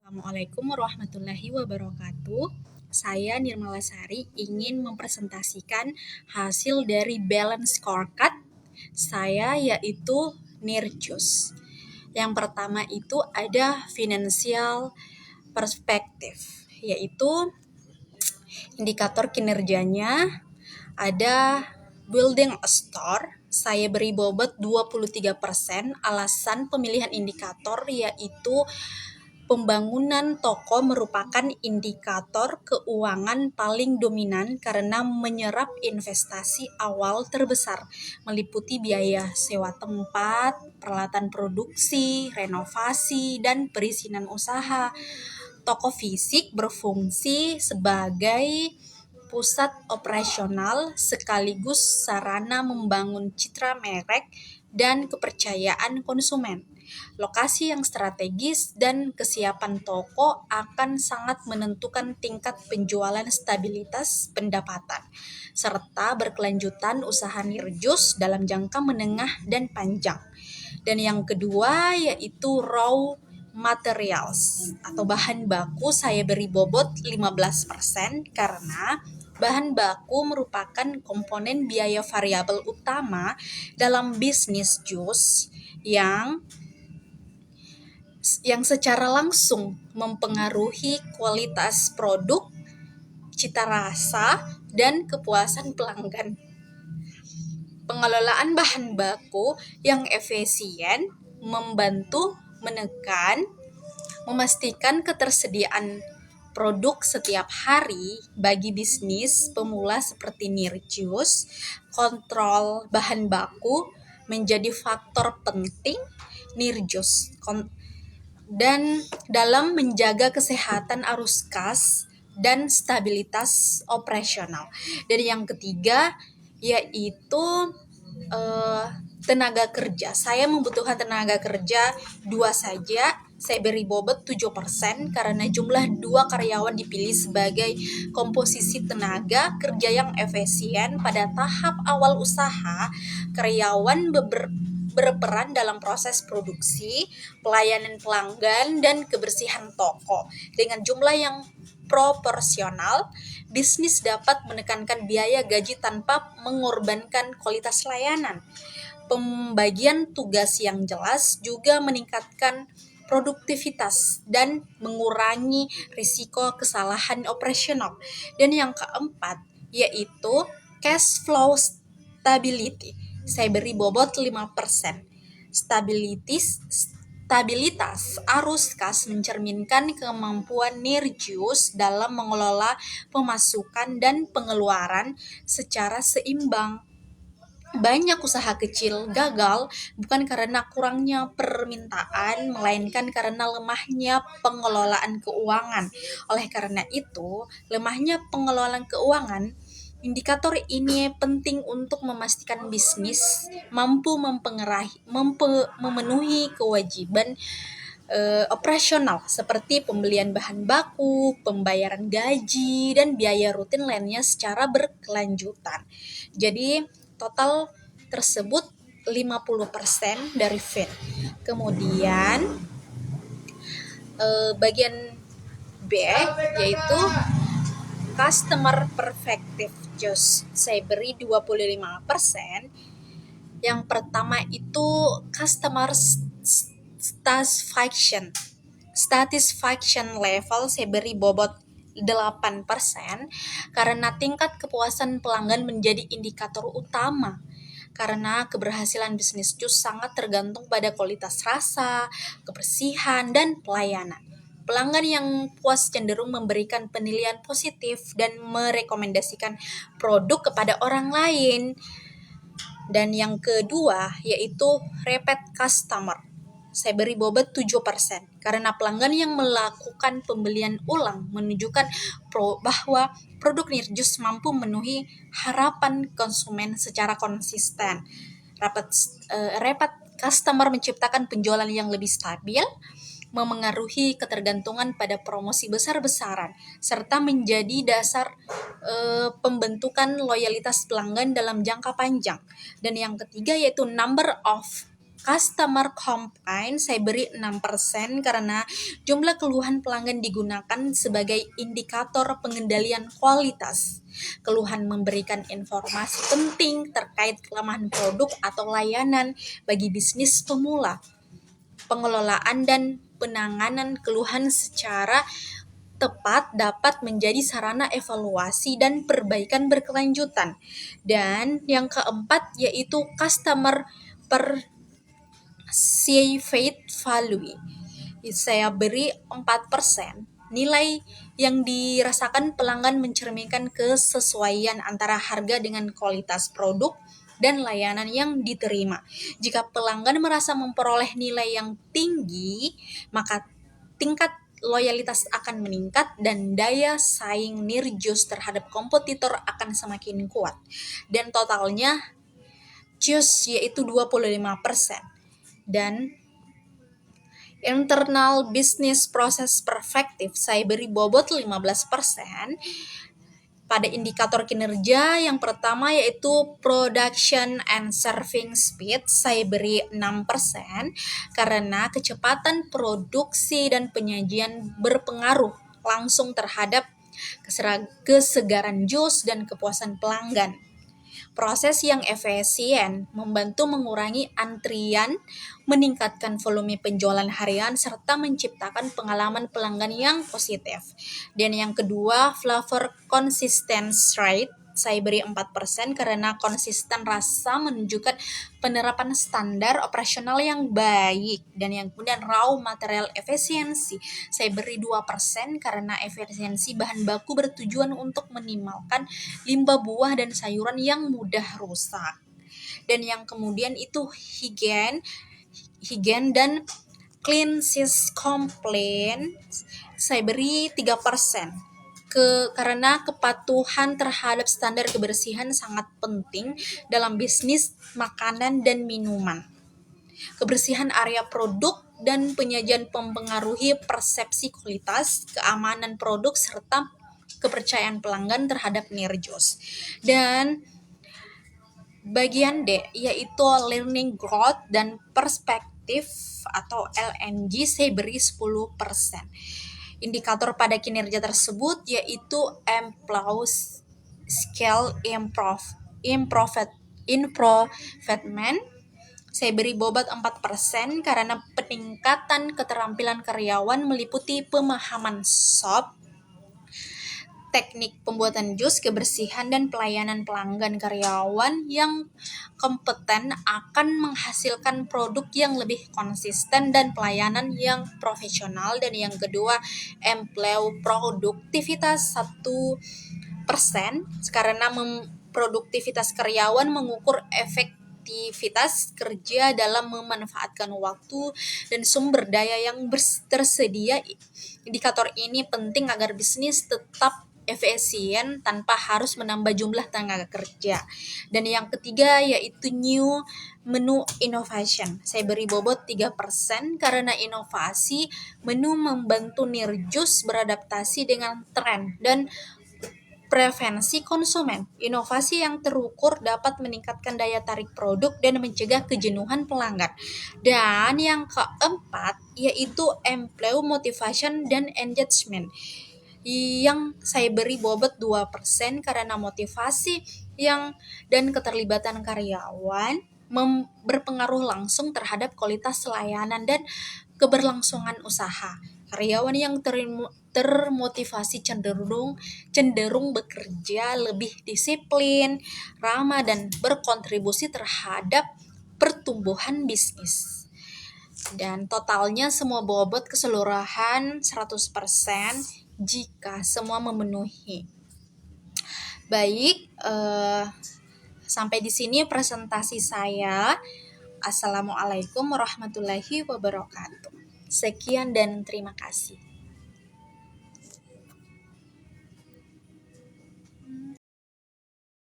Assalamualaikum warahmatullahi wabarakatuh. Saya Nirmala Sari ingin mempresentasikan hasil dari balance scorecard saya yaitu Nirjus. Yang pertama itu ada financial perspective, yaitu indikator kinerjanya ada building a store. Saya beri bobot 23%. Alasan pemilihan indikator yaitu pembangunan toko merupakan indikator keuangan paling dominan karena menyerap investasi awal terbesar, meliputi biaya sewa tempat, peralatan produksi, renovasi, dan perizinan usaha. Toko fisik berfungsi sebagai pusat operasional sekaligus sarana membangun citra merek dan kepercayaan konsumen. Lokasi yang strategis dan kesiapan toko akan sangat menentukan tingkat penjualan, stabilitas pendapatan, serta berkelanjutan usaha Nirjus dalam jangka menengah dan panjang. Dan yang kedua yaitu raw materials atau bahan baku, saya beri bobot 15% karena bahan baku merupakan komponen biaya variabel utama dalam bisnis jus yang secara langsung mempengaruhi kualitas produk, cita rasa, dan kepuasan pelanggan. Pengelolaan bahan baku yang efisien membantu memastikan ketersediaan produk setiap hari bagi bisnis pemula seperti Nirjus. Kontrol bahan baku menjadi faktor penting Nirjus dan dalam menjaga kesehatan arus kas dan stabilitas operasional. Dan yang ketiga yaitu tenaga kerja. Saya membutuhkan tenaga kerja 2 saja. Saya beri bobot 7% karena jumlah 2 karyawan dipilih sebagai komposisi tenaga kerja yang efisien. Pada tahap awal usaha, karyawan berperan dalam proses produksi, pelayanan pelanggan, dan kebersihan toko. Dengan jumlah yang proporsional, bisnis dapat menekankan biaya gaji tanpa mengorbankan kualitas layanan. Pembagian tugas yang jelas juga meningkatkan produktivitas dan mengurangi risiko kesalahan operasional. Dan yang keempat yaitu cash flow stability. Saya beri bobot 5%. Stabilitas arus kas mencerminkan kemampuan Nirjus dalam mengelola pemasukan dan pengeluaran secara seimbang. Banyak usaha kecil gagal bukan karena kurangnya permintaan, melainkan karena lemahnya pengelolaan keuangan. Oleh karena itu, lemahnya pengelolaan keuangan, indikator ini penting untuk memastikan bisnis mampu memenuhi kewajiban operasional seperti pembelian bahan baku, pembayaran gaji, dan biaya rutin lainnya secara berkelanjutan. Jadi total tersebut 50% dari fee. Kemudian bagian B yaitu customer perspective Just saya beri 25%. Yang pertama itu customer satisfaction level, saya beri bobot 8% karena tingkat kepuasan pelanggan menjadi indikator utama. Karena keberhasilan bisnis jus sangat tergantung pada kualitas rasa, kebersihan, dan pelayanan. Pelanggan yang puas cenderung memberikan penilaian positif dan merekomendasikan produk kepada orang lain. Dan yang kedua yaitu repeat customer. Saya beri bobot 7% karena pelanggan yang melakukan pembelian ulang menunjukkan bahwa produk Nirjus mampu memenuhi harapan konsumen secara konsisten. Repeat customer menciptakan penjualan yang lebih stabil, memengaruhi ketergantungan pada promosi besar-besaran, serta menjadi dasar pembentukan loyalitas pelanggan dalam jangka panjang. Dan yang ketiga yaitu number of customer complaint saya beri 6% karena jumlah keluhan pelanggan digunakan sebagai indikator pengendalian kualitas. Keluhan memberikan informasi penting terkait kelemahan produk atau layanan bagi bisnis pemula. Pengelolaan dan penanganan keluhan secara tepat dapat menjadi sarana evaluasi dan perbaikan berkelanjutan. Dan yang keempat yaitu customer perceived value. Saya beri 4%. Nilai yang dirasakan pelanggan mencerminkan kesesuaian antara harga dengan kualitas produk dan layanan yang diterima. Jika pelanggan merasa memperoleh nilai yang tinggi, maka tingkat loyalitas akan meningkat dan daya saing Nirjus terhadap kompetitor akan semakin kuat. Dan totalnya JUS yaitu 25%. Dan internal business process perspective saya beri bobot 15%. Pada indikator kinerja yang pertama yaitu production and serving speed saya beri 6% karena kecepatan produksi dan penyajian berpengaruh langsung terhadap kesegaran jus dan kepuasan pelanggan. Proses yang efisien membantu mengurangi antrian, meningkatkan volume penjualan harian, serta menciptakan pengalaman pelanggan yang positif. Dan yang kedua, flavor consistency rate saya beri 4% karena konsisten rasa menunjukkan penerapan standar operasional yang baik. Dan yang kemudian raw material efisiensi saya beri 2% karena efisiensi bahan baku bertujuan untuk minimalkan limbah buah dan sayuran yang mudah rusak. Dan yang kemudian itu higien dan cleanliness complaint saya beri 3%. Karena kepatuhan terhadap standar kebersihan sangat penting dalam bisnis makanan dan minuman. Kebersihan area produk dan penyajian mempengaruhi persepsi kualitas, keamanan produk, serta kepercayaan pelanggan terhadap Nirjus. Dan bagian D yaitu learning growth dan perspektif atau LNG saya beri 10%. Indikator pada kinerja tersebut yaitu employee skill improvement saya beri bobot 4% karena peningkatan keterampilan karyawan meliputi pemahaman shop, teknik pembuatan jus, kebersihan, dan pelayanan pelanggan. Karyawan yang kompeten akan menghasilkan produk yang lebih konsisten dan pelayanan yang profesional. Dan yang kedua, employee produktivitas 1% karena produktivitas karyawan mengukur efektivitas kerja dalam memanfaatkan waktu dan sumber daya yang tersedia. Indikator ini penting agar bisnis tetap efisien tanpa harus menambah jumlah tenaga kerja. Dan yang ketiga yaitu new menu innovation. Saya beri bobot 3% karena inovasi menu membantu Nirjus beradaptasi dengan tren dan preferensi konsumen. Inovasi yang terukur dapat meningkatkan daya tarik produk dan mencegah kejenuhan pelanggan. Dan yang keempat yaitu employee motivation dan engagement yang saya beri bobot 2% karena motivasi dan keterlibatan karyawan berpengaruh langsung terhadap kualitas layanan dan keberlangsungan usaha. Karyawan yang termotivasi cenderung bekerja lebih disiplin, ramah, dan berkontribusi terhadap pertumbuhan bisnis. Dan totalnya semua bobot keseluruhan 100% jika semua memenuhi. Baik, sampai di sini presentasi saya. Assalamualaikum warahmatullahi wabarakatuh. Sekian dan terima kasih.